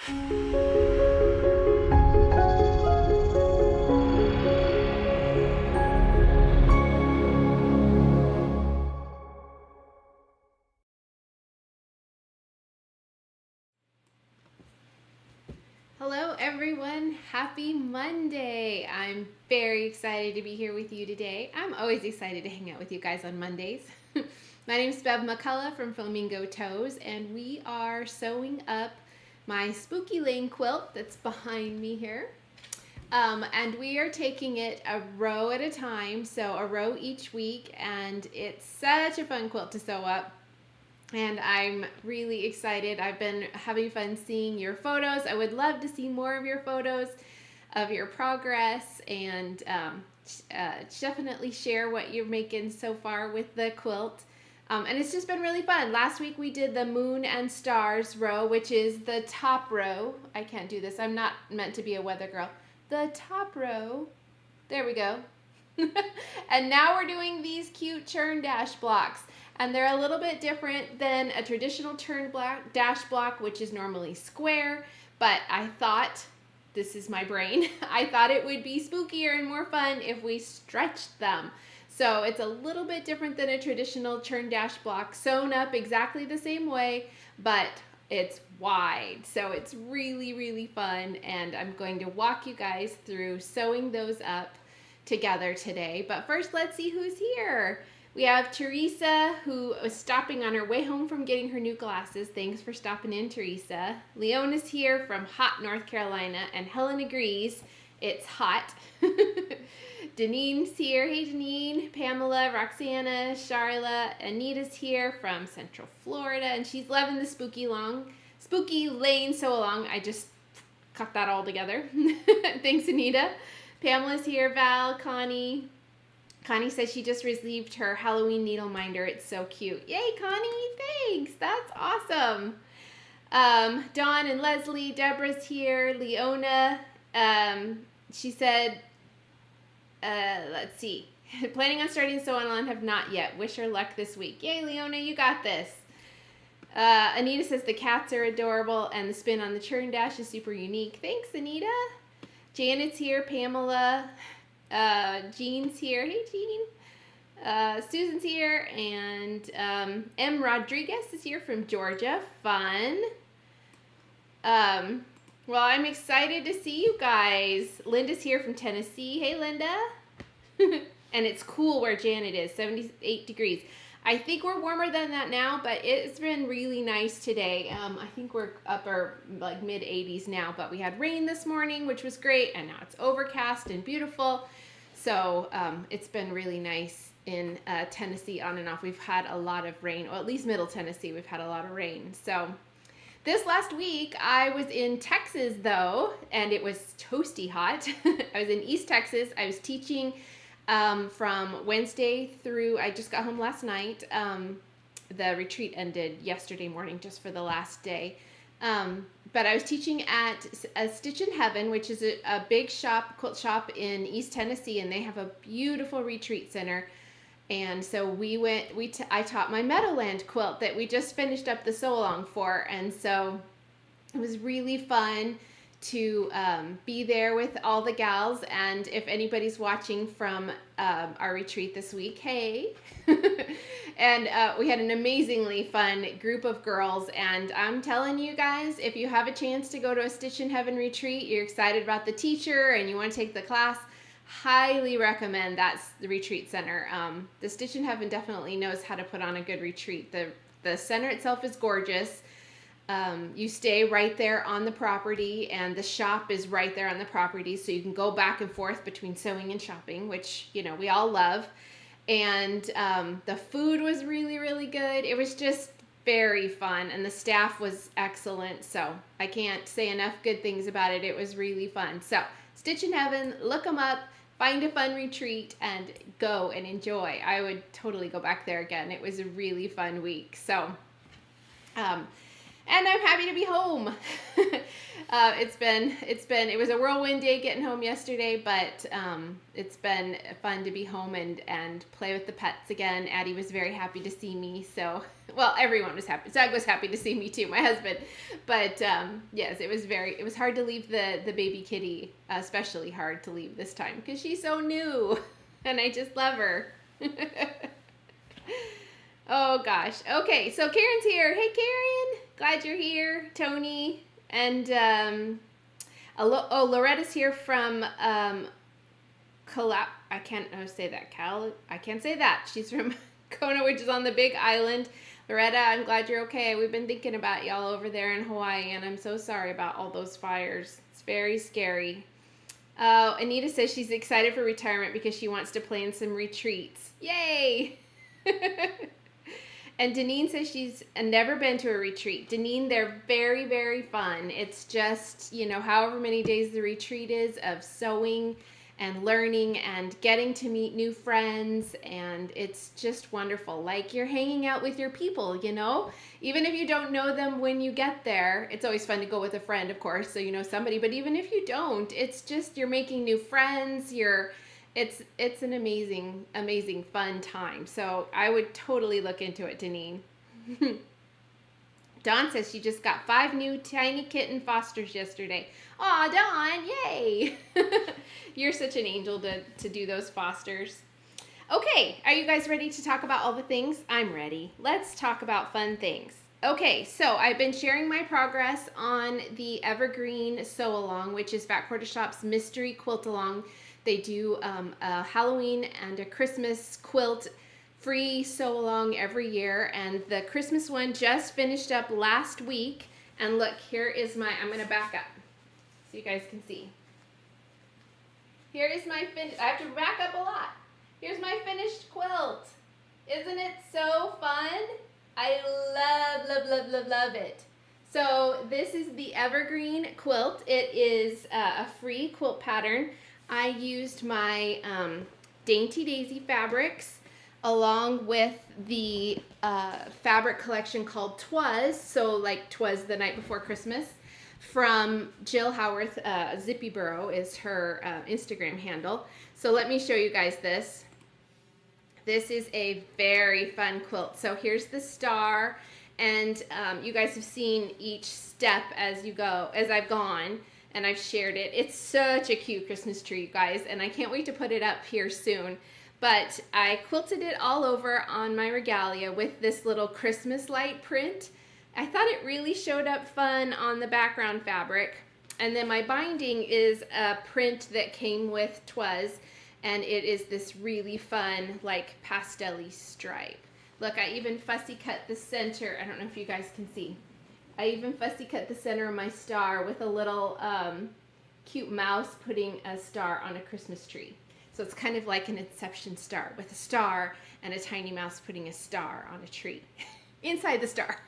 Hello everyone, happy Monday. I'm very excited to be here with you today. I'm always excited to hang out with you guys on Mondays. My name is Bev McCullough from Flamingo Toes, and we are sewing up my Spooky Lane quilt that's behind me here. And we are taking it a row at a time, so a row each week, and it's such a fun quilt to sew up. And I'm really excited. I've been having fun seeing your photos. I would love to see more of your photos of your progress, and definitely share what you're making so far with the quilt. And it's just been really fun. Last week we did the Moon and Stars row, which is the top row. I can't do this. I'm not meant to be a weather girl. The top row. There we go. And now we're doing these cute Churn dash blocks. And they're a little bit different than a traditional Churn dash block, which is normally square. But I thought, this is my brain, I thought it would be spookier and more fun if we stretched them. So it's a little bit different than a traditional Churn dash block, sewn up exactly the same way, but it's wide. So it's really, really fun. And I'm going to walk you guys through sewing those up together today. But first, let's see who's here. We have Teresa, who was stopping on her way home from getting her new glasses. Thanks for stopping in, Teresa. Leona's here from hot North Carolina, and Helen agrees it's hot. Danine's here. Hey, Danine. Pamela, Roxana, Charla. Anita's here from Central Florida, and she's loving the Spooky Lane sew along. I just cut that all together. Thanks, Anita. Pamela's here. Val, Connie. Connie says she just received her Halloween needle minder. It's so cute. Yay, Connie. Thanks. That's awesome. Dawn and Leslie. Deborah's here. Leona. She said, let's see. Planning on starting sew on, have not yet. Wish her luck this week. Yay, Leona. You got this. Anita says the cats are adorable and the spin on the Churn dash is super unique. Thanks, Anita. Janet's here. Pamela. Jean's here. Hey, Jean. Susan's here, and M. Rodriguez is here from Georgia. Fun. Well, I'm excited to see you guys. Linda's here from Tennessee. Hey, Linda. And it's cool where Janet is, 78 degrees. I think we're warmer than that now, but it's been really nice today. I think we're upper, like mid 80s now, but we had rain this morning, which was great, and now it's overcast and beautiful. So it's been really nice in Tennessee on and off. We've had a lot of rain, or at least Middle Tennessee, we've had a lot of rain. So this last week, I was in Texas, though, and it was toasty hot. I was in East Texas. I was teaching from Wednesday through, I just got home last night. The retreat ended yesterday morning just for the last day. But I was teaching at a Stitch in Heaven, which is a big shop, quilt shop in East Tennessee, and they have a beautiful retreat center. And so I taught my Meadowland quilt that we just finished up the sew along for. And so it was really fun to be there with all the gals. And if anybody's watching from our retreat this week, hey. And we had an amazingly fun group of girls, and I'm telling you guys, if you have a chance to go to a Stitch in Heaven retreat, you're excited about the teacher and you want to take the class, highly recommend that's the retreat center. The Stitch in Heaven definitely knows how to put on a good retreat. The center itself is gorgeous. You stay right there on the property, and the shop is right there on the property, so you can go back and forth between sewing and shopping, which, you know, we all love. And the food was really, really good. It was just very fun, and the staff was excellent, so I can't say enough good things about it. It was really fun. So Stitch in Heaven, look them up, find a fun retreat, and go and enjoy. I would totally go back there again. It was a really fun week. So and I'm happy to be home. It was a whirlwind day getting home yesterday, but it's been fun to be home and play with the pets again. Addie was very happy to see me, so Well, everyone was happy. Doug was happy to see me too, my husband. But yes, it was hard to leave the baby kitty, especially hard to leave this time because she's so new and I just love her. Oh gosh. Okay, so Karen's here. Hey Karen, glad you're here. Tony and Loretta's here from I can't say that. I can't say that. She's from Kona, which is on the Big Island. Loretta, I'm glad you're okay. We've been thinking about y'all over there in Hawaii, and I'm so sorry about all those fires. It's very scary. Anita says she's excited for retirement because she wants to plan some retreats. Yay! And Deneen says she's never been to a retreat. Deneen, they're very, very fun. It's just, however many days the retreat is of sewing and learning and getting to meet new friends, and it's just wonderful. Like you're hanging out with your people, even if you don't know them when you get there. It's always fun to go with a friend, of course, so you know somebody, but even if you don't, it's just you're making new friends. It's an amazing fun time. So I would totally look into it, Deneen. Dawn says she just got 5 new tiny kitten fosters yesterday. Aw, Dawn, yay! You're such an angel to do those fosters. Okay, are you guys ready to talk about all the things? I'm ready. Let's talk about fun things. Okay, so I've been sharing my progress on the Evergreen Sew Along, which is Fat Quarter Shop's mystery quilt along. They do a Halloween and a Christmas quilt free sew along every year, and the Christmas one just finished up last week. And look, here is I'm going to back up so you guys can see. Here is my I have to back up a lot. Here's my finished quilt. Isn't it so fun? I love it. So this is the Evergreen quilt. It is a free quilt pattern. I used my Dainty Daisy fabrics along with the fabric collection called 'Twas, so like 'Twas the Night Before Christmas, from Jill Howarth. Zippy Burrow is her Instagram handle. So let me show you guys this. This is a very fun quilt. So here's the star, and you guys have seen each step as I've gone, and I've shared it. It's such a cute Christmas tree, you guys, and I can't wait to put it up here soon. But I quilted it all over on my regalia with this little Christmas light print. I thought it really showed up fun on the background fabric. And then my binding is a print that came with 'Twas, and it is this really fun, like, pastel-y stripe. Look, I even fussy cut the center. I don't know if you guys can see. I even fussy cut the center of my star with a little cute mouse putting a star on a Christmas tree. So it's kind of like an Inception star with a star and a tiny mouse putting a star on a tree inside the star.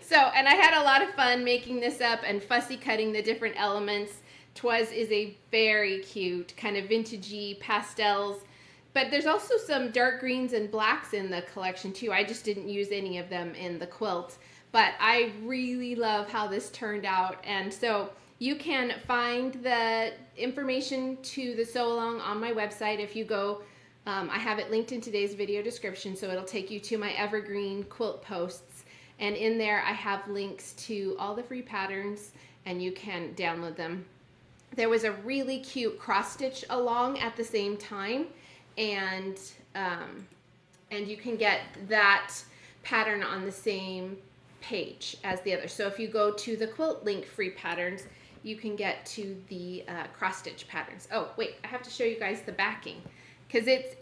So, and I had a lot of fun making this up and fussy cutting the different elements. 'Twas is a very cute kind of vintagey pastels, but there's also some dark greens and blacks in the collection too. I just didn't use any of them in the quilt, but I really love how this turned out. And so you can find the information to the sew along on my website if you go. I have it linked in today's video description, so it'll take you to my Evergreen quilt posts. And in there I have links to all the free patterns, and you can download them. There was a really cute cross stitch along at the same time, and you can get that pattern on the same page as the other. So if you go to the quilt link free patterns, you can get to the cross stitch patterns. Oh wait, I have to show you guys the backing, because it's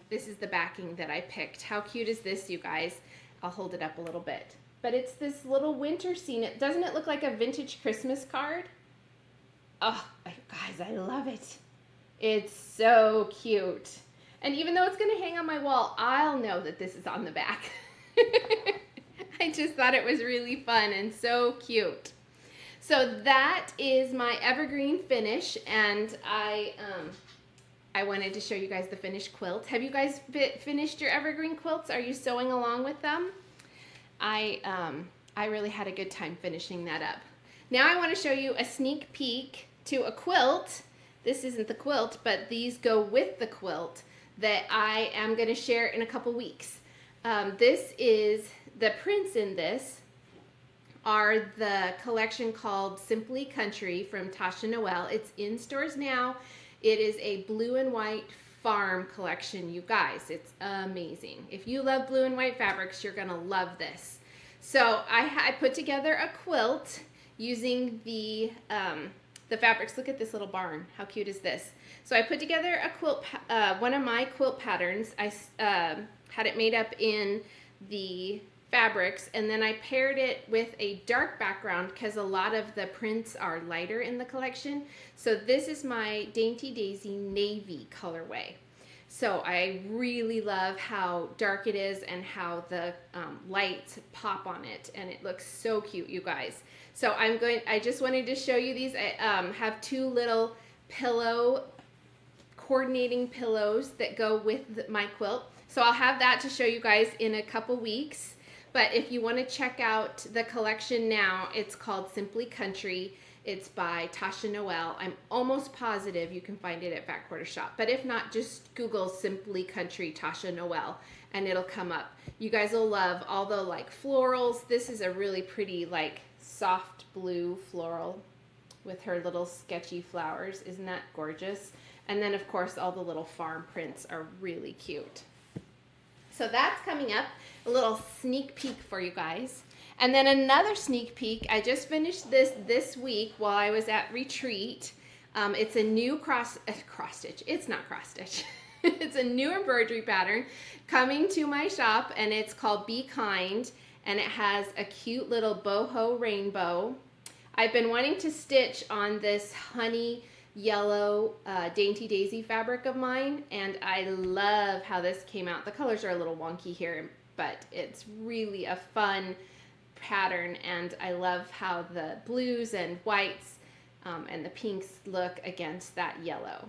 this is the backing that I picked. How cute is this, you guys? I'll hold it up a little bit. But it's this little winter scene. Doesn't it look like a vintage Christmas card? Oh, guys, I love it. It's so cute. And even though it's gonna hang on my wall, I'll know that this is on the back. I just thought it was really fun and so cute. So that is my Evergreen finish, and I wanted to show you guys the finished quilt. Have you guys finished your Evergreen quilts? Are you sewing along with them? I really had a good time finishing that up. Now I want to show you a sneak peek to a quilt. This isn't the quilt, but these go with the quilt that I am going to share in a couple weeks. This is the prints in this are the collection called Simply Country from Tasha Noel. It's in stores now. It is a blue and white farm collection, you guys. It's amazing. If you love blue and white fabrics, you're gonna love this. So I put together a quilt using the fabrics. Look at this little barn. How cute is this? So I put together a quilt, one of my quilt patterns. I had it made up in the fabrics, and then I paired it with a dark background because a lot of the prints are lighter in the collection. So this is my Dainty Daisy navy colorway. So I really love how dark it is and how the lights pop on it, and it looks so cute, you guys. So I just wanted to show you these. I have two little coordinating pillows that go with my quilt. So I'll have that to show you guys in a couple weeks. But if you want to check out the collection now, it's called Simply Country. It's by Tasha Noel. I'm almost positive you can find it at Fat Quarter Shop. But if not, just Google Simply Country Tasha Noel and it'll come up. You guys will love all the like florals. This is a really pretty like soft blue floral with her little sketchy flowers. Isn't that gorgeous? And then of course all the little farm prints are really cute. So that's coming up, a little sneak peek for you guys. And then another sneak peek, I just finished this week while I was at retreat. It's a new cross stitch. It's not cross stitch. It's a new embroidery pattern coming to my shop, and it's called Be Kind, and it has a cute little boho rainbow. I've been wanting to stitch on this honey yellow Dainty Daisy fabric of mine, and I love how this came out. The colors are a little wonky here, but it's really a fun pattern, and I love how the blues and whites and the pinks look against that yellow.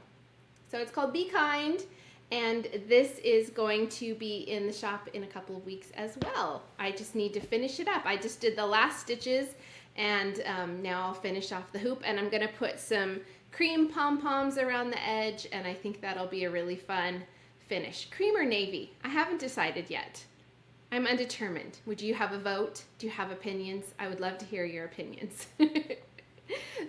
So it's called Be Kind, and this is going to be in the shop in a couple of weeks as well. I just need to finish it up. I just did the last stitches, and now I'll finish off the hoop, and I'm going to put some cream pom-poms around the edge, and I think that'll be a really fun finish. Cream or navy? I haven't decided yet. I'm undetermined. Would you have a vote? Do you have opinions? I would love to hear your opinions.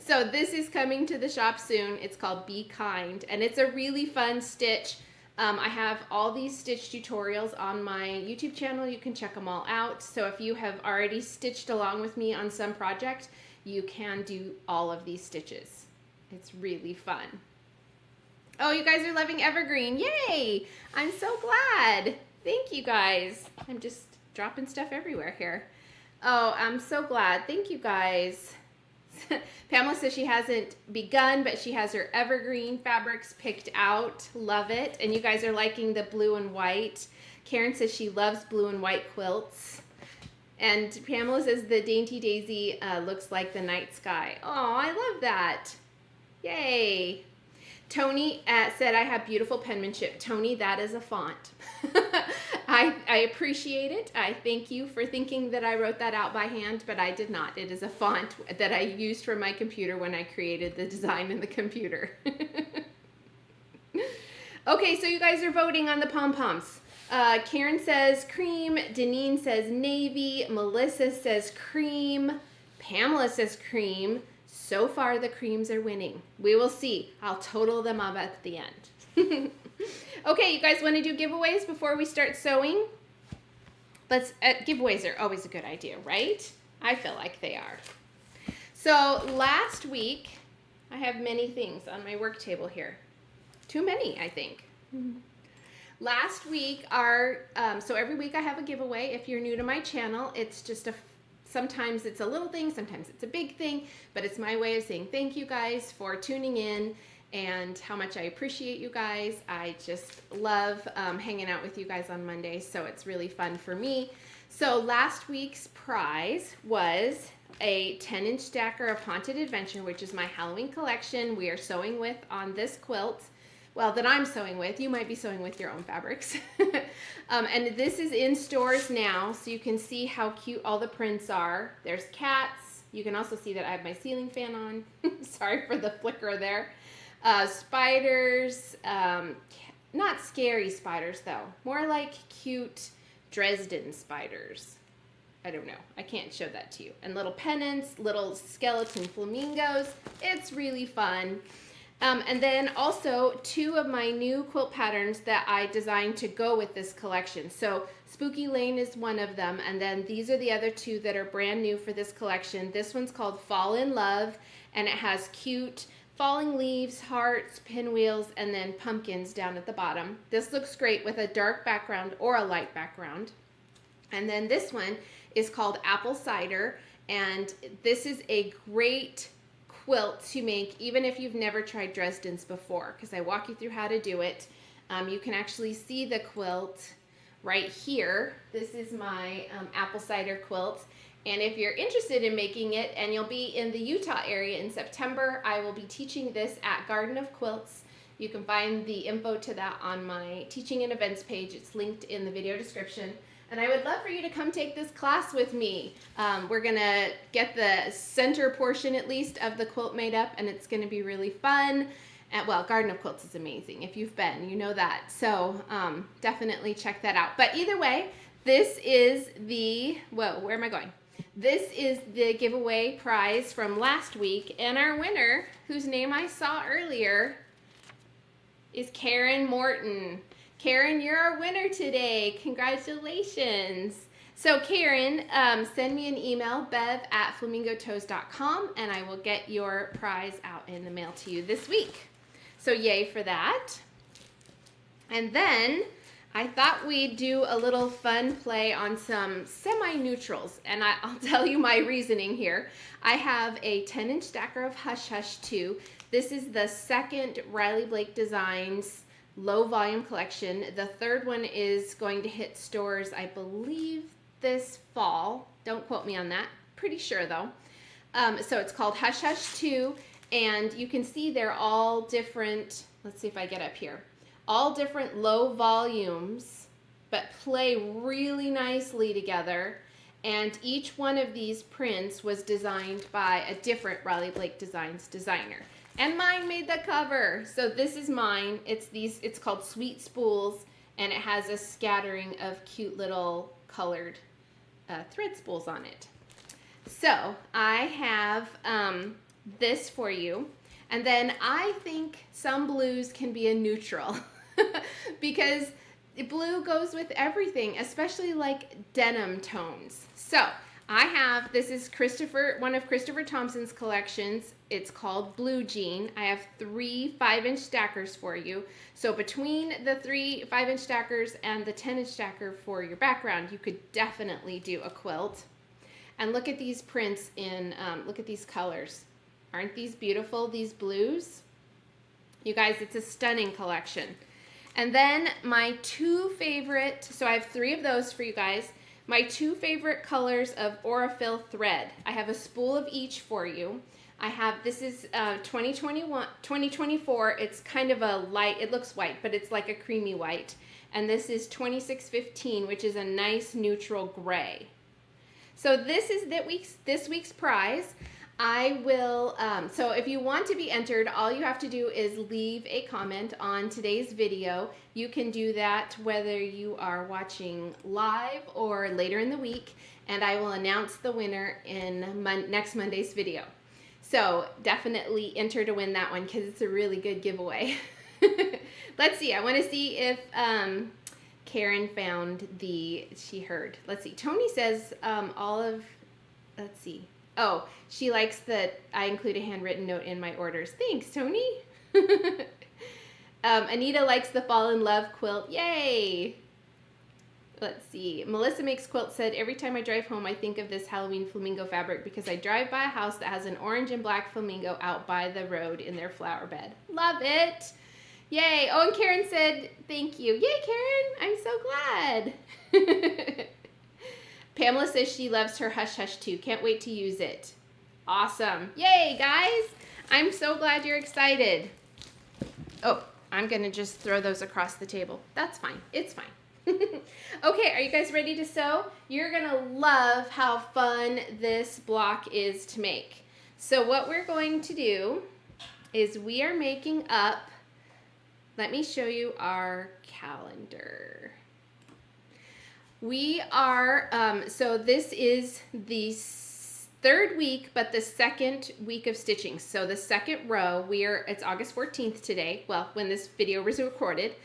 So this is coming to the shop soon. It's called Be Kind, and it's a really fun stitch. I have all these stitch tutorials on my YouTube channel. You can check them all out. So if you have already stitched along with me on some project, you can do all of these stitches. It's really fun. Oh, you guys are loving Evergreen. Yay! I'm so glad. Thank you guys. I'm just dropping stuff everywhere here. Oh, I'm so glad. Thank you guys. Pamela says she hasn't begun, but she has her Evergreen fabrics picked out. Love it. And you guys are liking the blue and white. Karen says she loves blue and white quilts. And Pamela says the Dainty Daisy looks like the night sky. Oh, I love that. Yay. Tony said I have beautiful penmanship. Tony, that is a font. I appreciate it. I thank you for thinking that I wrote that out by hand, but I did not. It is a font that I used for my computer when I created the design in the computer. Okay, so you guys are voting on the pom-poms. Karen says cream. Deneen says navy. Melissa says cream. Pamela says cream. So far, the creams are winning. We will see. I'll total them up at the end. Okay, you guys want to do giveaways before we start sewing? Giveaways are always a good idea, right? I feel like they are. So last week, I have many things on my work table here. Too many, I think. Last week, so every week I have a giveaway. If you're new to my channel, it's just sometimes it's a little thing, sometimes it's a big thing, but it's my way of saying thank you guys for tuning in and how much I appreciate you guys. I just love hanging out with you guys on Mondays, so it's really fun for me. So last week's prize was a 10-inch stacker of Haunted Adventure, which is my Halloween collection we are sewing with on this quilt. Well, that I'm sewing with. You might be sewing with your own fabrics. And this is in stores now, so you can see how cute all the prints are. There's cats. You can also see that I have my ceiling fan on. Sorry for the flicker there. Spiders. Not scary spiders, though. More like cute Dresden spiders. I don't know. I can't show that to you. And little pennants, little skeleton flamingos. It's really fun. And then also 2 of my new quilt patterns that I designed to go with this collection. So Spooky Lane is one of them, and then these are the other 2 that are brand new for this collection. This one's called Fall in Love, and it has cute falling leaves, hearts, pinwheels, and then pumpkins down at the bottom. This looks great with a dark background or a light background. And then this one is called Apple Cider, and this is a great quilt to make even if you've never tried Dresden's before, because I walk you through how to do it. You can actually see the quilt right here. This is my apple cider quilt, and if you're interested in making it and you'll be in the Utah area in September, I will be teaching this at Garden of Quilts. You can find the info to that on my teaching and events page. It's linked in the video description. And I would love for you to come take this class with me. We're going to get the center portion, at least, of the quilt made up, and it's going to be really fun. And, well, Garden of Quilts is amazing. If you've been, you know that. So definitely check that out. But either way, this is the, whoa, where am I going? This is the giveaway prize from last week. And our winner, whose name I saw earlier, is Karen Morton. Karen, you're our winner today. Congratulations. So Karen, send me an email, bev@flamingotoes.com, and I will get your prize out in the mail to you this week. So yay for that. And then I thought we'd do a little fun play on some semi-neutrals, and I'll tell you my reasoning here. I have a 10-inch stacker of Hush Hush 2. This is the second Riley Blake Designs low volume collection. The third one is going to hit stores, I believe, this fall. Don't quote me on that. Pretty sure though. So it's called Hush Hush 2, and you can see they're all different. Let's see if I get up here. All different low volumes, but play really nicely together. And each one of these prints was designed by a different Riley Blake Designs designer. And mine made the cover. So this is mine. It's called Sweet Spools, and it has a scattering of cute little colored thread spools on it. So I have this for you. And then I think some blues can be a neutral because blue goes with everything, especially like denim tones. So I have, this is one of Christopher Thompson's collections. It's called Blue Jean. I have 3 5-inch stackers for you. So between the 3 5-inch stackers and the 10-inch stacker for your background, you could definitely do a quilt. And look at these prints look at these colors. Aren't these beautiful, these blues? You guys, it's a stunning collection. And then my 2 favorite, so I have 3 of those for you guys. My 2 favorite colors of Aurifil thread. I have a spool of each for you. This is 2024. It's kind of a light, it looks white, but it's like a creamy white. And this is 2615, which is a nice neutral gray. So this is this week's prize. I will, so if you want to be entered, all you have to do is leave a comment on today's video. You can do that whether you are watching live or later in the week, and I will announce the winner in next Monday's video. So definitely enter to win that one because it's a really good giveaway. Let's see, I want to see if Karen found she heard. Let's see, Tony says let's see. Oh, she likes that I include a handwritten note in my orders. Thanks, Tony. Anita likes the Fall in Love quilt. Yay! Let's see. Melissa Makes Quilt said, every time I drive home, I think of this Halloween flamingo fabric because I drive by a house that has an orange and black flamingo out by the road in their flower bed. Love it! Yay! Oh, and Karen said, thank you. Yay, Karen! I'm so glad. Pamela says she loves her Hush Hush too. Can't wait to use it. Awesome. Yay, guys. I'm so glad you're excited. Oh, I'm going to just throw those across the table. That's fine. It's fine. Okay, are you guys ready to sew? You're going to love how fun this block is to make. So what we're going to do is we are making up, let me show you our calendar. We are, so this is the third week, but the second week of stitching. So the second row, it's August 14th today, well, when this video was recorded,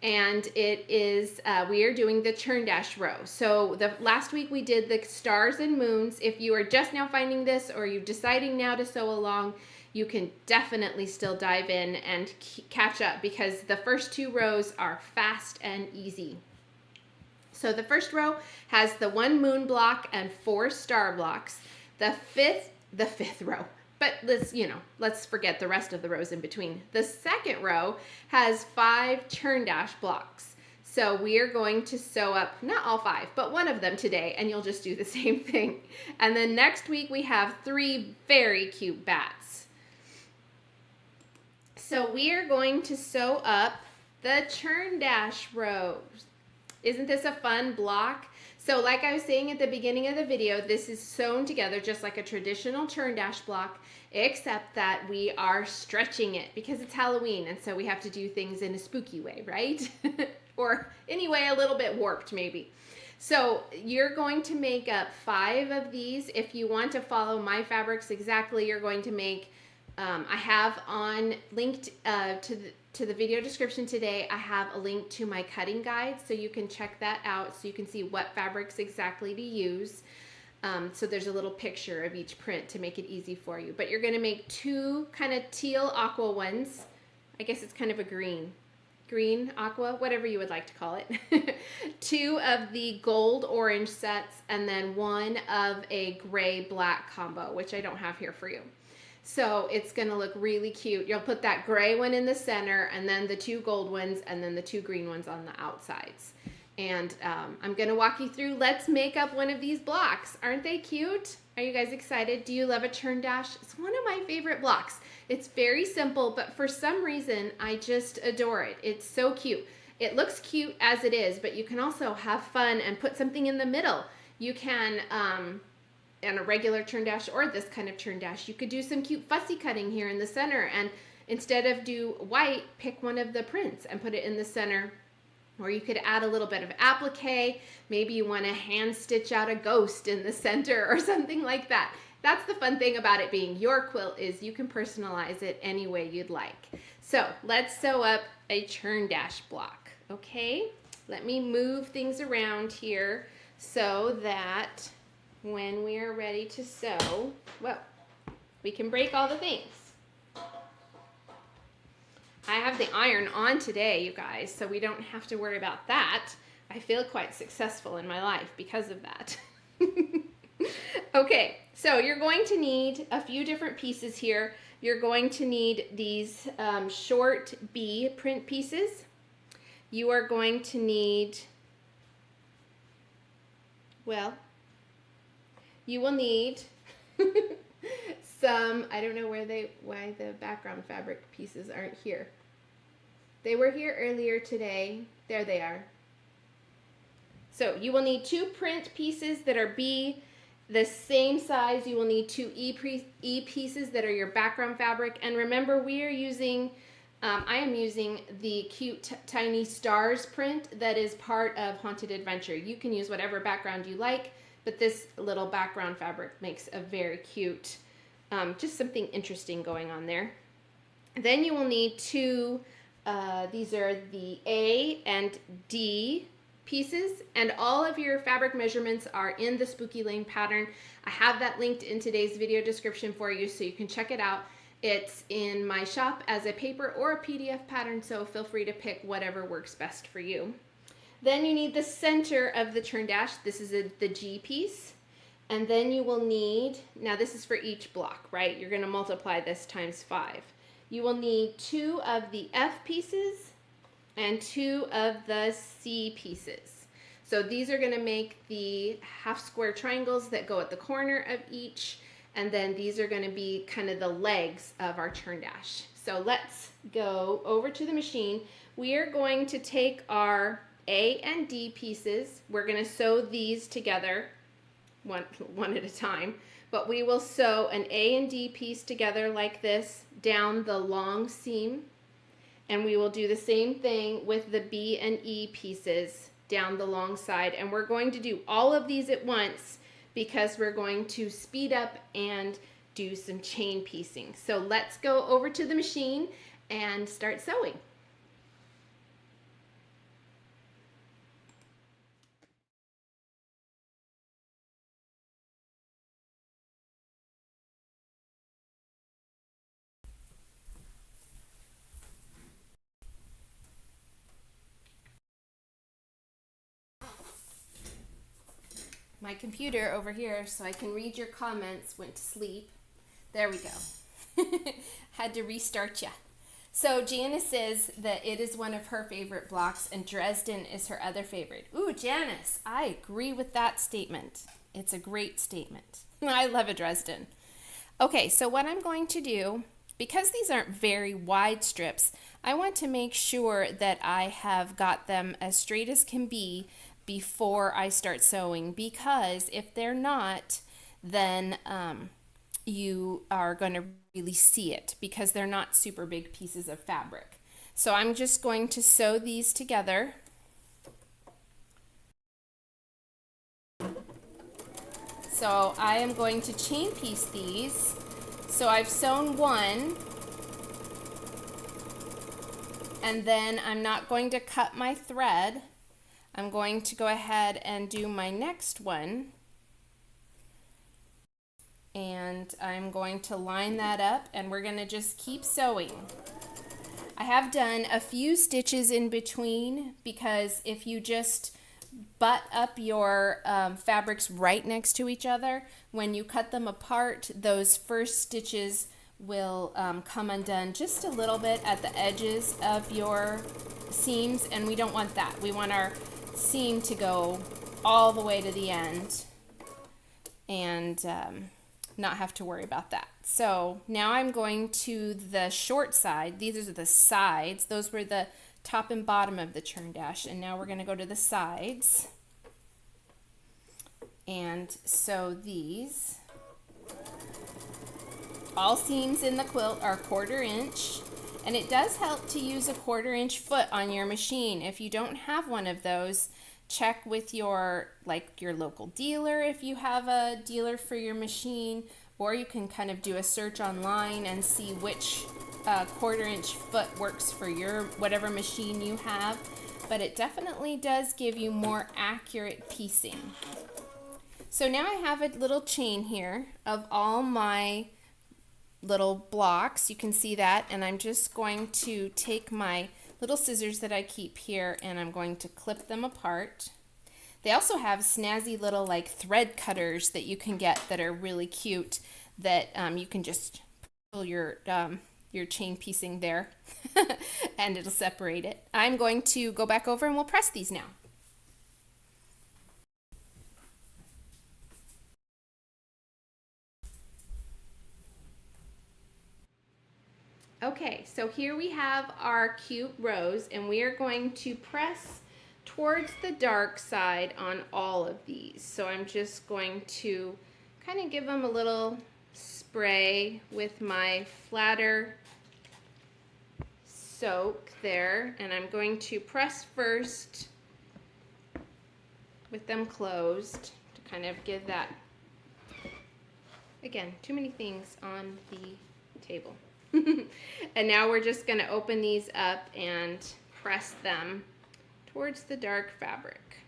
and it is, we are doing the churn dash row. So the last week we did the stars and moons. If you are just now finding this or you're deciding now to sew along, you can definitely still dive in and catch up because the first two rows are fast and easy. So the first row has the 1 moon block and 4 star blocks. The fifth row, but let's forget the rest of the rows in between. The second row has 5 churn dash blocks. So we are going to sew up, not all 5, but one of them today, and you'll just do the same thing. And then next week we have 3 very cute bats. So we are going to sew up the churn dash rows. Isn't this a fun block? So like I was saying at the beginning of the video, this is sewn together just like a traditional churn dash block, except that we are stretching it because it's Halloween, and so we have to do things in a spooky way, right? Or anyway, a little bit warped maybe. So you're going to make up 5 of these. If you want to follow my fabrics exactly, you're going to make, I have linked to the video description today, I have a link to my cutting guide, so you can check that out so you can see what fabrics exactly to use. So there's a little picture of each print to make it easy for you. But you're going to make 2 kind of teal aqua ones. I guess it's kind of a green aqua, whatever you would like to call it. 2 of the gold orange sets, and then 1 of a gray black combo, which I don't have here for you. So it's going to look really cute. You'll put that gray one in the center, and then the 2 gold ones, and then the 2 green ones on the outsides. And I'm going to walk you through. Let's make up one of these blocks. Aren't they cute? Are you guys excited? Do you love a churn dash? It's one of my favorite blocks. It's very simple, but for some reason, I just adore it. It's so cute. It looks cute as it is, but you can also have fun and put something in the middle. You can... and a regular churn dash or this kind of churn dash, you could do some cute fussy cutting here in the center, and instead of do white, pick one of the prints and put it in the center. Or you could add a little bit of applique. Maybe you want to hand stitch out a ghost in the center or something like that. That's the fun thing about it being your quilt, is you can personalize it any way you'd like. So let's sew up a churn dash block. Okay, let me move things around here so that when we are ready to sew, well, we can break all the things. I have the iron on today, you guys, so we don't have to worry about that. I feel quite successful in my life because of that. Okay, so you're going to need a few different pieces here. You're going to need these short B print pieces. You are going to need, well, you will need some, I don't know why the background fabric pieces aren't here. They were here earlier today. There they are. So you will need 2 print pieces that are B, the same size. You will need 2 E pieces that are your background fabric. And remember, we are using, I am using the cute tiny stars print that is part of Haunted Adventure. You can use whatever background you like, but this little background fabric makes a very cute, just something interesting going on there. Then you will need 2, these are the A and D pieces, and all of your fabric measurements are in the Spooky Lane pattern. I have that linked in today's video description for you, so you can check it out. It's in my shop as a paper or a PDF pattern, so feel free to pick whatever works best for you. Then you need the center of the churn dash. This is the G piece. And then you will need, now this is for each block, right? You're going to multiply this times 5. You will need 2 of the F pieces and 2 of the C pieces. So these are going to make the half square triangles that go at the corner of each. And then these are going to be kind of the legs of our churn dash. So let's go over to the machine. We are going to take our A and D pieces. We're going to sew these together one at a time, but we will sew an A and D piece together like this down the long seam, and we will do the same thing with the B and E pieces down the long side. And we're going to do all of these at once because we're going to speed up and do some chain piecing. So let's go over to the machine and start sewing. My computer over here, so I can read your comments, went to sleep. There we go. Had to restart ya. So Janice says that it is one of her favorite blocks and Dresden is her other favorite. Ooh, Janice, I agree with that statement. It's a great statement. I love a Dresden. Okay, so what I'm going to do, because these aren't very wide strips, I want to make sure that I have got them as straight as can be before I start sewing, because if they're not, then you are going to really see it because they're not super big pieces of fabric. So I'm just going to sew these together. So I am going to chain piece these. So I've sewn one, and then I'm not going to cut my thread. I'm going to go ahead and do my next one, and I'm going to line that up, and we're going to just keep sewing. I have done a few stitches in between because if you just butt up your fabrics right next to each other, when you cut them apart, those first stitches will come undone just a little bit at the edges of your seams, and we don't want that. We want our seam to go all the way to the end and not have to worry about that. So now I'm going to the short side. These are the sides. Those were the top and bottom of the churn dash, and now we're going to go to the sides and sew these. All seams in the quilt are 1/4 inch, and it does help to use a 1/4 inch foot on your machine. If you don't have one of those, check with your local dealer if you have a dealer for your machine, or you can kind of do a search online and see which 1/4 inch foot works for your whatever machine you have. But it definitely does give you more accurate piecing. So now I have a little chain here of all my little blocks. You can see that, and I'm just going to take my little scissors that I keep here and I'm going to clip them apart. They also have snazzy little like thread cutters that you can get that are really cute, that you can just pull your chain piecing there and it'll separate it. I'm going to go back over and we'll press these now. Okay, so here we have our cute rows, and we are going to press towards the dark side on all of these. So I'm just going to kind of give them a little spray with my flatter soak there, and I'm going to press first with them closed to kind of give that, again, too many things on the table. And now we're just going to open these up and press them towards the dark fabric.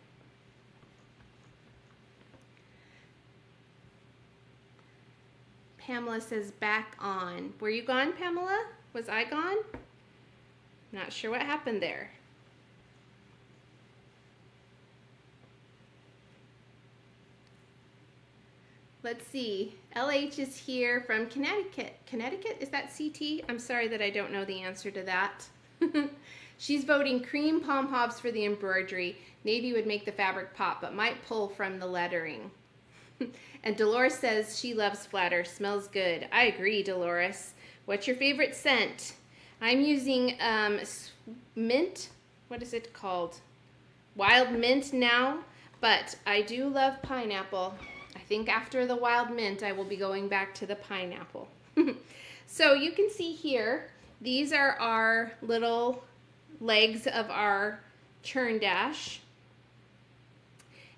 Pamela says back on. Were you gone, Pamela? Was I gone? Not sure what happened there. Let's see. LH is here from Connecticut. Connecticut? Is that CT? I'm sorry that I don't know the answer to that. She's voting cream pom-poms for the embroidery. Navy would make the fabric pop, but might pull from the lettering. And Dolores says she loves flatter. Smells good. I agree, Dolores. What's your favorite scent? I'm using mint. What is it called? Wild mint now, but I do love pineapple. I think after the wild mint, I will be going back to the pineapple. So you can see here, these are our little legs of our churn dash.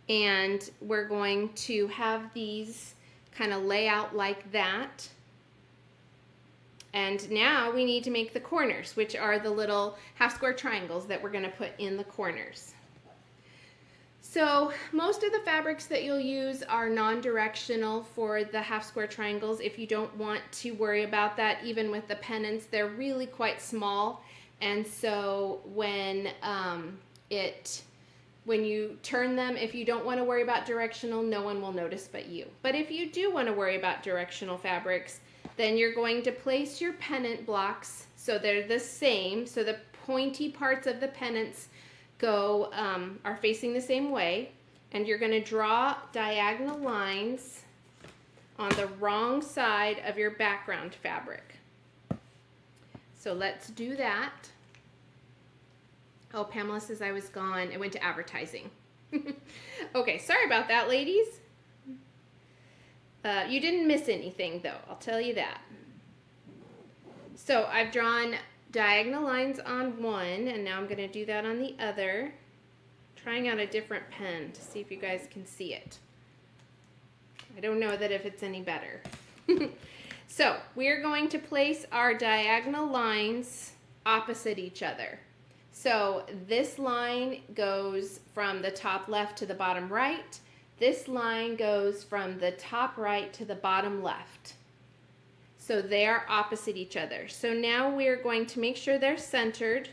And we're going to have these kind of lay out like that. And now we need to make the corners, which are the little half square triangles that we're going to put in the corners. So most of the fabrics that you'll use are non-directional for the half square triangles. If you don't want to worry about that, even with the pennants, they're really quite small. And so when you turn them, if you don't want to worry about directional, no one will notice but you. But if you do want to worry about directional fabrics, then you're going to place your pennant blocks so they're the same. So the pointy parts of the pennants are facing the same way, and you're going to draw diagonal lines on the wrong side of your background fabric. So let's do that. Oh, Pamela says I was gone. I went to advertising. Okay, sorry about that, ladies. You didn't miss anything, though, I'll tell you that. So I've drawn diagonal lines on one, and now I'm going to do that on the other. Trying out a different pen to see if you guys can see it. I don't know that if it's any better. So we're going to place our diagonal lines opposite each other. So this line goes from the top left to the bottom right. This line goes from the top right to the bottom left. So they are opposite each other. So now we're going to make sure they're centered,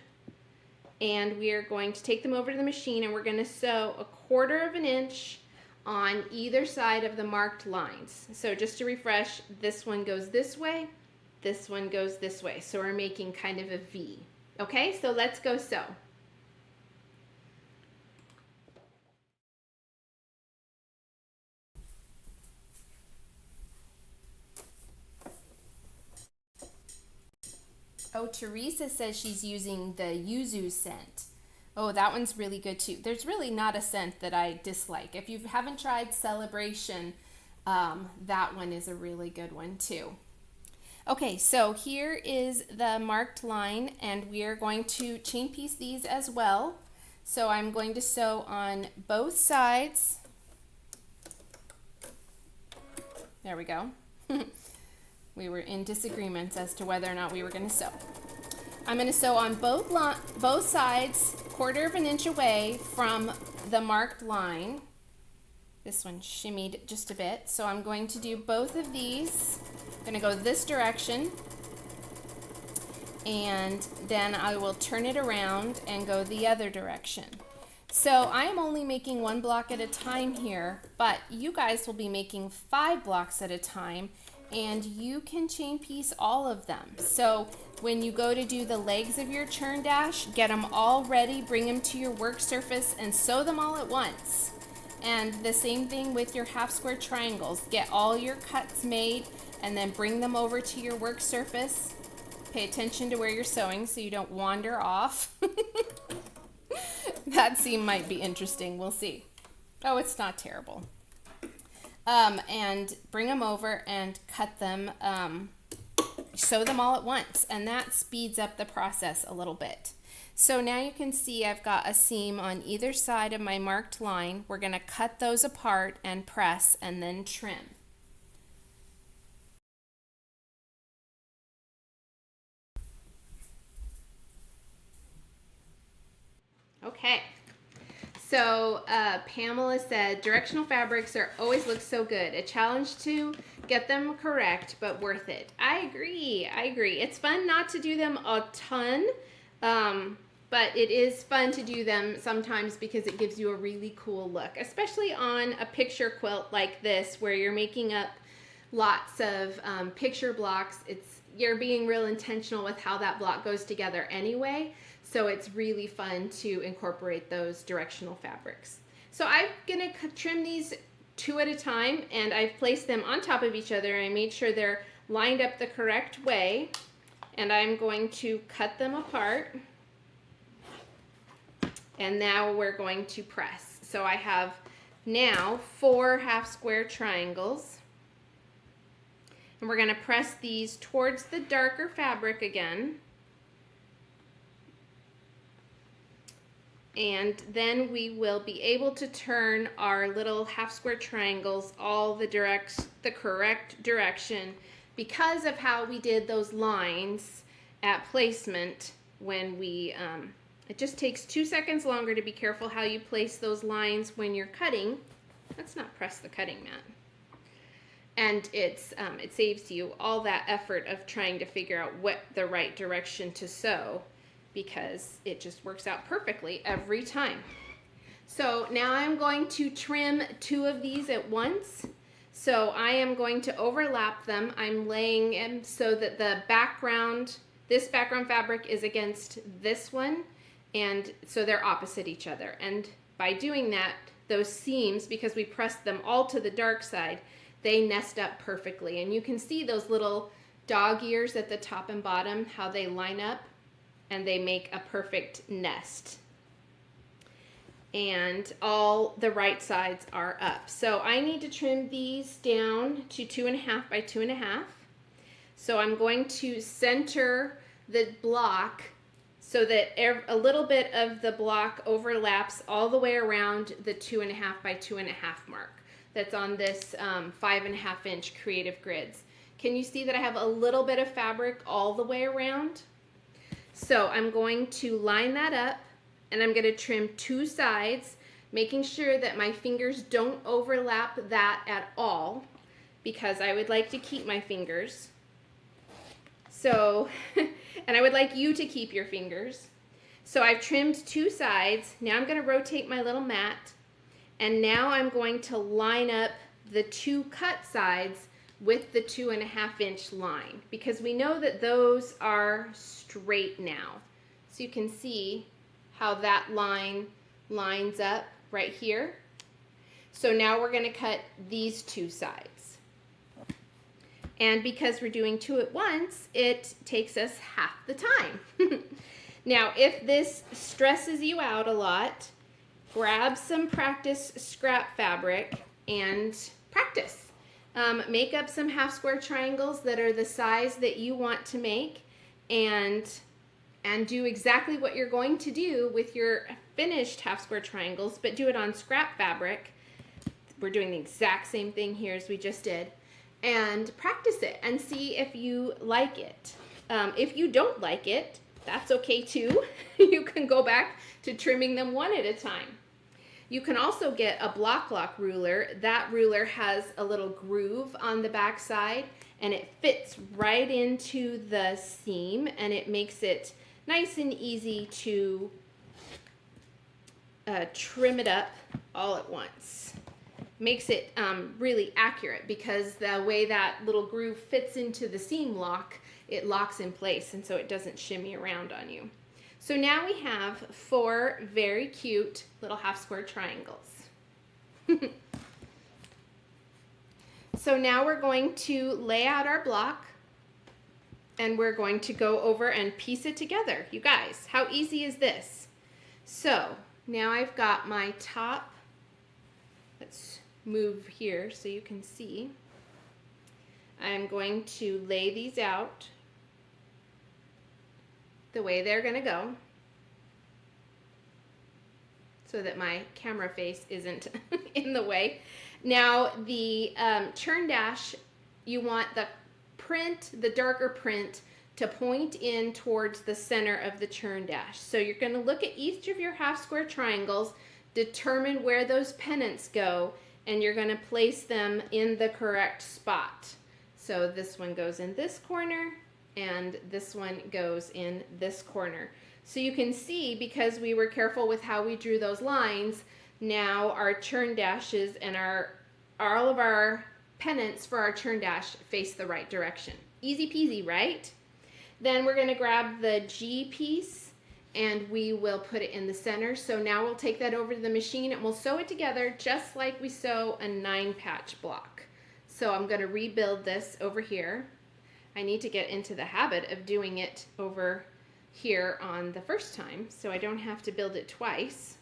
and we are going to take them over to the machine, and we're going to sew 1/4 of an inch on either side of the marked lines. So just to refresh, this one goes this way, this one goes this way. So we're making kind of a V. Okay, so let's go sew. Oh, Teresa says she's using the yuzu scent. Oh, that one's really good too. There's really not a scent that I dislike. If you haven't tried Celebration, that one is a really good one too. Okay, so here is the marked line, and we are going to chain piece these as well. So I'm going to sew on both sides. There we go. We were in disagreements as to whether or not we were going to sew. I'm going to sew on both sides, 1/4 of an inch away from the marked line. This one shimmied just a bit, so I'm going to do both of these. I'm going to go this direction, and then I will turn it around and go the other direction. So I am only making 1 block at a time here, but you guys will be making 5 blocks at a time, and you can chain piece all of them. So when you go to do the legs of your churn dash, get them all ready, bring them to your work surface, and sew them all at once. And the same thing with your half square triangles. Get all your cuts made and then bring them over to your work surface. Pay attention to where you're sewing so you don't wander off. That seam might be interesting. We'll see. Oh, it's not terrible. And bring them over and cut them, sew them all at once, and that speeds up the process a little bit. So now you can see I've got a seam on either side of my marked line. We're going to cut those apart and press and then trim. Okay. So Pamela said, directional fabrics always look so good. A challenge to get them correct, but worth it. I agree. It's fun not to do them a ton, but it is fun to do them sometimes because it gives you a really cool look, especially on a picture quilt like this where you're making up lots of picture blocks. You're being real intentional with how that block goes together anyway. So it's really fun to incorporate those directional fabrics. So I'm gonna trim these 2 at a time, and I've placed them on top of each other. I made sure they're lined up the correct way, and I'm going to cut them apart. And now we're going to press. So I have now 4 half square triangles, and we're gonna press these towards the darker fabric again. And then we will be able to turn our little half square triangles all the correct direction because of how we did those lines at placement when we, it just takes 2 seconds longer to be careful how you place those lines when you're cutting. Let's not press the cutting mat. And it saves you all that effort of trying to figure out what the right direction to sew, because it just works out perfectly every time. So now I'm going to trim 2 of these at once. So I am going to overlap them. I'm laying them so that the background, this background fabric is against this one, and so they're opposite each other. And by doing that, those seams, because we pressed them all to the dark side, they nest up perfectly. And you can see those little dog ears at the top and bottom, how they line up, and they make a perfect nest. And all the right sides are up. So I need to trim these down to 2.5 by 2.5. So I'm going to center the block so that a little bit of the block overlaps all the way around the 2.5 by 2.5 mark. That's on this 5.5 inch Creative Grids. Can you see that I have a little bit of fabric all the way around? So I'm going to line that up, and I'm going to trim 2 sides, making sure that my fingers don't overlap that at all, because I would like to keep my fingers. So, and I would like you to keep your fingers. So I've trimmed 2 sides. Now I'm going to rotate my little mat. And now I'm going to line up the 2 cut sides with the 2.5 inch line, because we know that those are straight now. So you can see how that line lines up right here. So now we're going to cut these 2 sides. And because we're doing 2 at once, it takes us half the time. Now, if this stresses you out a lot, grab some practice scrap fabric and practice. Make up some half square triangles that are the size that you want to make, and do exactly what you're going to do with your finished half square triangles, but do it on scrap fabric. We're doing the exact same thing here as we just did, and practice it and see if you like it. If you don't like it, that's okay too. You can go back to trimming them one at a time. You can also get a block lock ruler. That ruler has a little groove on the back side, and it fits right into the seam, and it makes it nice and easy to trim it up all at once. Makes it really accurate, because the way that little groove fits into the seam lock, it locks in place, and so it doesn't shimmy around on you. So now we have 4 very cute little half square triangles. So now we're going to lay out our block, and we're going to go over and piece it together. You guys, how easy is this? So now I've got my top. Let's move here so you can see. I'm going to lay these out the way they're going to go, so that my camera face isn't in the way. Now the churn dash, you want the print, the darker print, to point in towards the center of the churn dash. So you're going to look at each of your half square triangles, determine where those pennants go, and you're going to place them in the correct spot. So this one goes in this corner, and this one goes in this corner. So you can see, because we were careful with how we drew those lines, now our churn dashes and all of our pennants for our churn dash face the right direction. Easy peasy, right? Then we're going to grab the G piece, and we will put it in the center. So now we'll take that over to the machine, and we'll sew it together just like we sew a 9-patch block. So I'm going to rebuild this over here. I need to get into the habit of doing it over here on the first time, so I don't have to build it twice.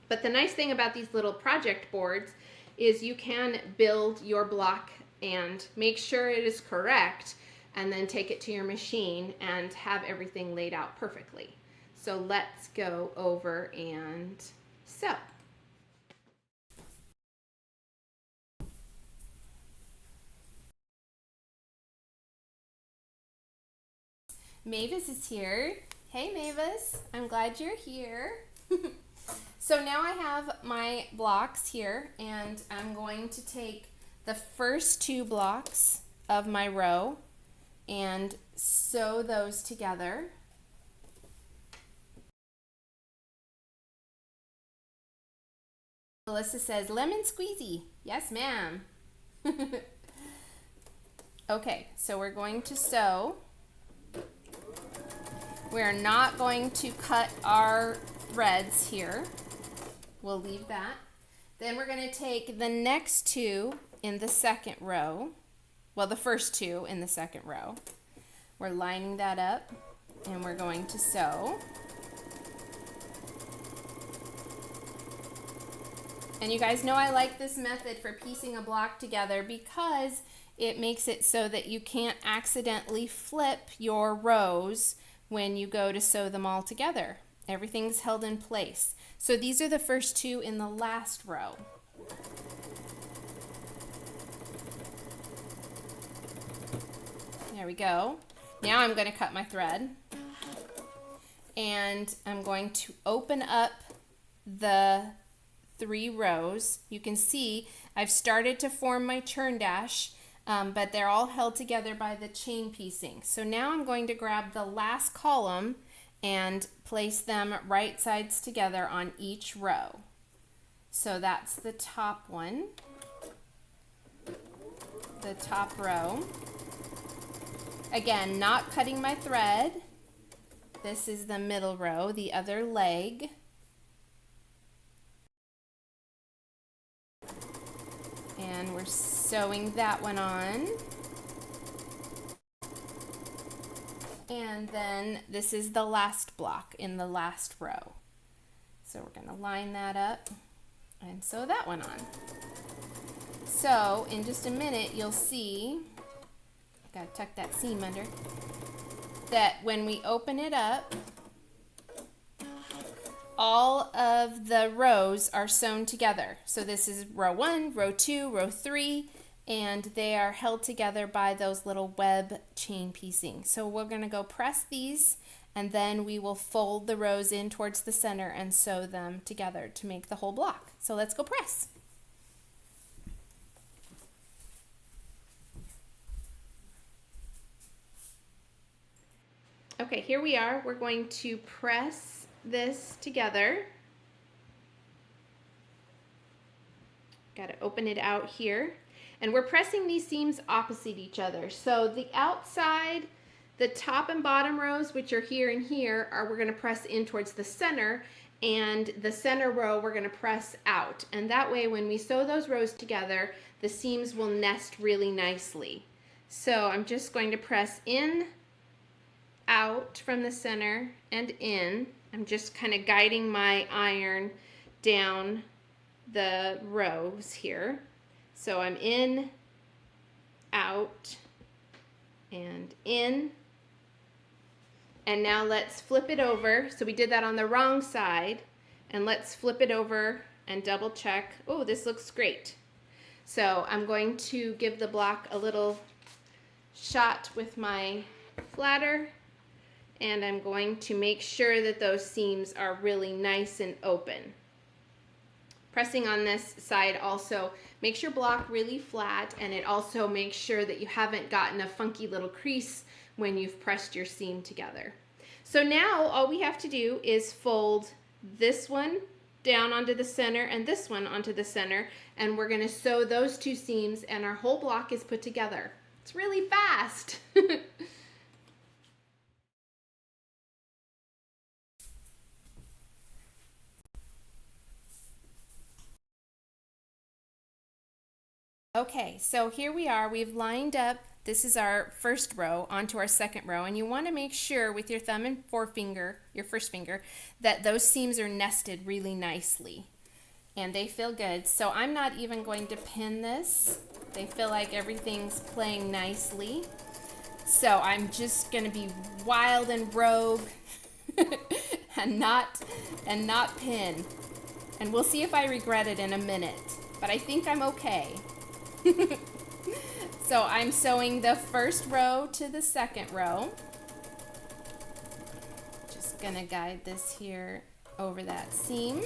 But the nice thing about these little project boards is you can build your block and make sure it is correct, and then take it to your machine and have everything laid out perfectly. So let's go over and sew. Mavis is here. Hey Mavis, I'm glad you're here. So now I have my blocks here, and I'm going to take the first 2 blocks of my row and sew those together. Melissa says, lemon squeezy. Yes, ma'am. Okay, so we're going to sew. We're not going to cut our threads here. We'll leave that. Then we're going to take the next 2 in the second row. Well, the first 2 in the second row. We're lining that up and we're going to sew. And you guys know I like this method for piecing a block together because it makes it so that you can't accidentally flip your rows when you go to sew them all together. Everything's held in place. So these are the first 2 in the last row. There we go. Now I'm going to cut my thread. And I'm going to open up the 3 rows. You can see I've started to form my churn dash, but they're all held together by the chain piecing. So now I'm going to grab the last column and place them right sides together on each row. So that's the top one, the top row. Again, not cutting my thread. This is the middle row, the other leg. And we're sewing that one on. And then this is the last block in the last row. So we're going to line that up and sew that one on. So in just a minute you'll see, gotta tuck that seam under, that when we open it up, all of the rows are sewn together. So this is row 1, row 2, row 3, and they are held together by those little web chain piecing. So we're going to go press these, and then we will fold the rows in towards the center and sew them together to make the whole block. So let's go press. Okay, here we are. We're going to press this together. Got to open it out here. And we're pressing these seams opposite each other. So the outside, the top and bottom rows, which are here and here, we're going to press in towards the center, and the center row we're going to press out. And that way when we sew those rows together, the seams will nest really nicely. So I'm just going to press in, out from the center, and in. I'm just kind of guiding my iron down the rows here. So I'm in, out, and in. And now let's flip it over. So we did that on the wrong side. And let's flip it over and double check. Oh, this looks great. So I'm going to give the block a little shot with my flatter. And I'm going to make sure that those seams are really nice and open. Pressing on this side also makes your block really flat, and it also makes sure that you haven't gotten a funky little crease when you've pressed your seam together. So now all we have to do is fold this one down onto the center and this one onto the center, and we're going to sew those 2 seams and our whole block is put together. It's really fast. Okay, so here we are. We've lined up, this is our first row, onto our second row, and you want to make sure with your thumb and forefinger, your first finger, that those seams are nested really nicely and they feel good. So I'm not even going to pin this. They feel like everything's playing nicely. So I'm just going to be wild and rogue and not pin. And we'll see if I regret it in a minute, but I think I'm okay. So I'm sewing the first row to the second row. Just gonna guide this here over that seam.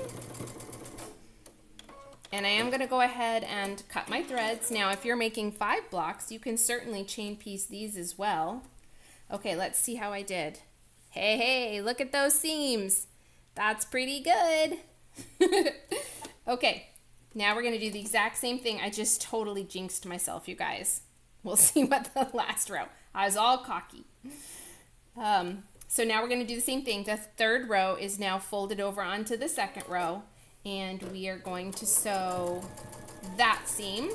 And I am gonna go ahead and cut my threads. Now, if you're making 5 blocks, you can certainly chain piece these as well. Okay, let's see how I did. Hey, look at those seams. That's pretty good. Okay, now we're gonna do the exact same thing. I just totally jinxed myself, you guys. We'll see what the last row. I was all cocky. So now we're gonna do the same thing. The third row is now folded over onto the second row, and we are going to sew that seam.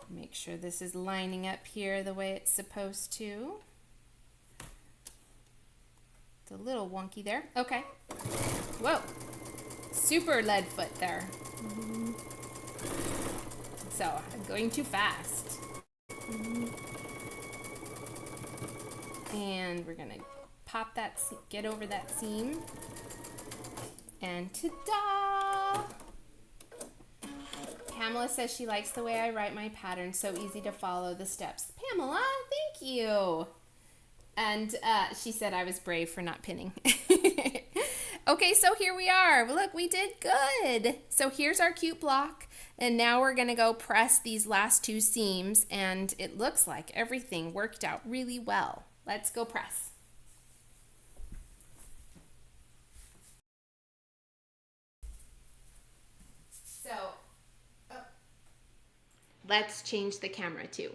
Make sure this is lining up here the way it's supposed to. It's a little wonky there. Okay. Whoa. Super lead foot there. So I'm going too fast. And we're gonna pop that, get over that seam. And ta-da! Pamela says she likes the way I write my pattern, so easy to follow the steps. Pamela, thank you. And she said I was brave for not pinning. Okay, so here we are. Look, we did good. So here's our cute block, and now we're gonna go press these last 2 seams, and it looks like everything worked out really well. Let's go press. So, let's change the camera too.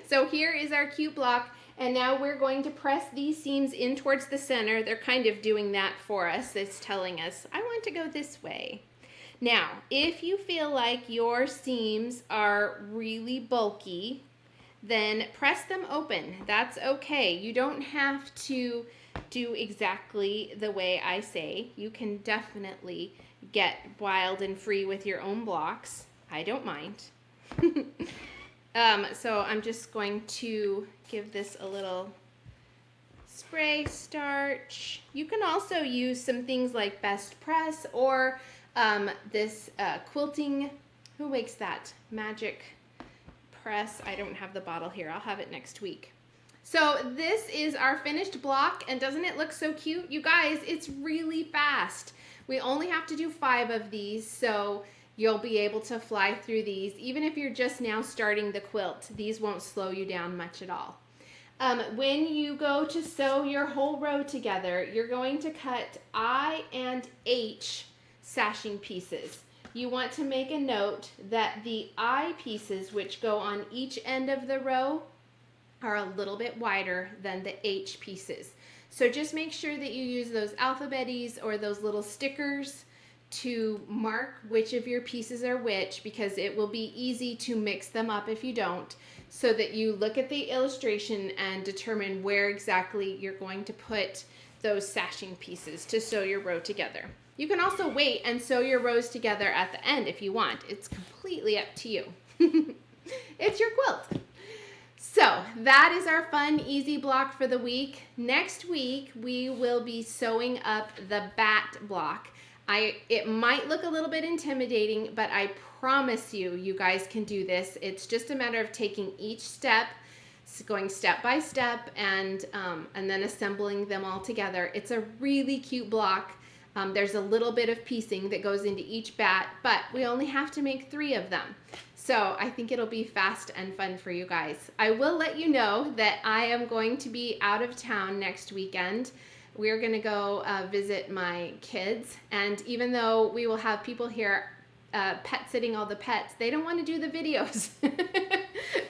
So here is our cute block, and now we're going to press these seams in towards the center. They're kind of doing that for us. It's telling us, I want to go this way. Now, if you feel like your seams are really bulky, then press them open. That's okay. You don't have to do exactly the way I say. You can definitely get wild and free with your own blocks. I don't mind. So I'm just going to give this a little spray starch. You can also use some things like Best Press or this quilting, who makes that? Magic Press. I don't have the bottle here. I'll have it next week. So this is our finished block, and doesn't it look so cute? You guys, it's really fast. We only have to do 5 of these, so you'll be able to fly through these. Even if you're just now starting the quilt, these won't slow you down much at all. When you go to sew your whole row together, you're going to cut I and H sashing pieces. You want to make a note that the I pieces, which go on each end of the row, are a little bit wider than the H pieces. So just make sure that you use those alphabeties or those little stickers to mark which of your pieces are which, because it will be easy to mix them up if you don't, so that you look at the illustration and determine where exactly you're going to put those sashing pieces to sew your row together. You can also wait and sew your rows together at the end if you want. It's completely up to you. It's your quilt. So that is our fun, easy block for the week. Next week, we will be sewing up the bat block. It might look a little bit intimidating, but I promise you, you guys can do this. It's just a matter of taking each step, going step by step, and then assembling them all together. It's a really cute block. There's a little bit of piecing that goes into each bat, but we only have to make 3 of them. So I think it'll be fast and fun for you guys. I will let you know that I am going to be out of town next weekend. We're gonna go visit my kids, and even though we will have people here pet sitting all the pets, they don't want to do the videos.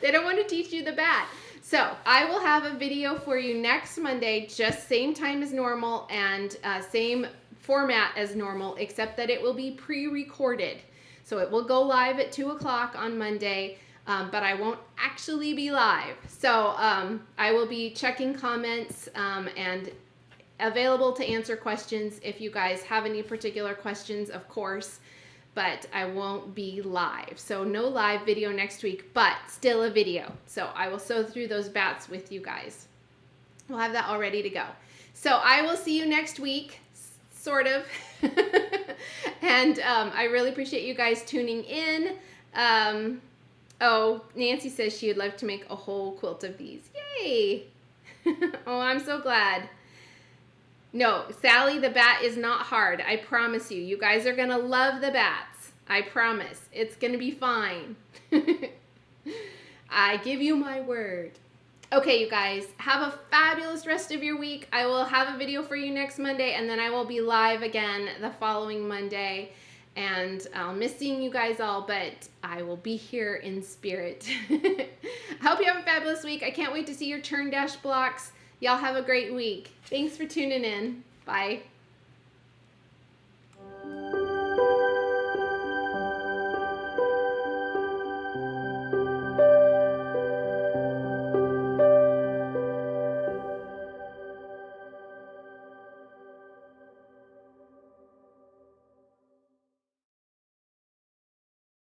They don't want to teach you the bat. So I will have a video for you next Monday, just same time as normal and same format as normal, except that it will be pre-recorded. So it will go live at 2 o'clock on Monday, but I won't actually be live. So I will be checking comments and available to answer questions if you guys have any particular questions, of course, but I won't be live. So no live video next week, but still a video. So I will sew through those bats with you guys. We'll have that all ready to go. So I will see you next week, sort of. And I really appreciate you guys tuning in. Oh, Nancy says she would love to make a whole quilt of these. Yay! Oh, I'm so glad. No, Sally, the bat is not hard. I promise you. You guys are going to love the bats. I promise. It's going to be fine. I give you my word. Okay, you guys, have a fabulous rest of your week. I will have a video for you next Monday, and then I will be live again the following Monday. And I'll miss seeing you guys all, but I will be here in spirit. I hope you have a fabulous week. I can't wait to see your Churn Dash blocks. Y'all have a great week. Thanks for tuning in. Bye.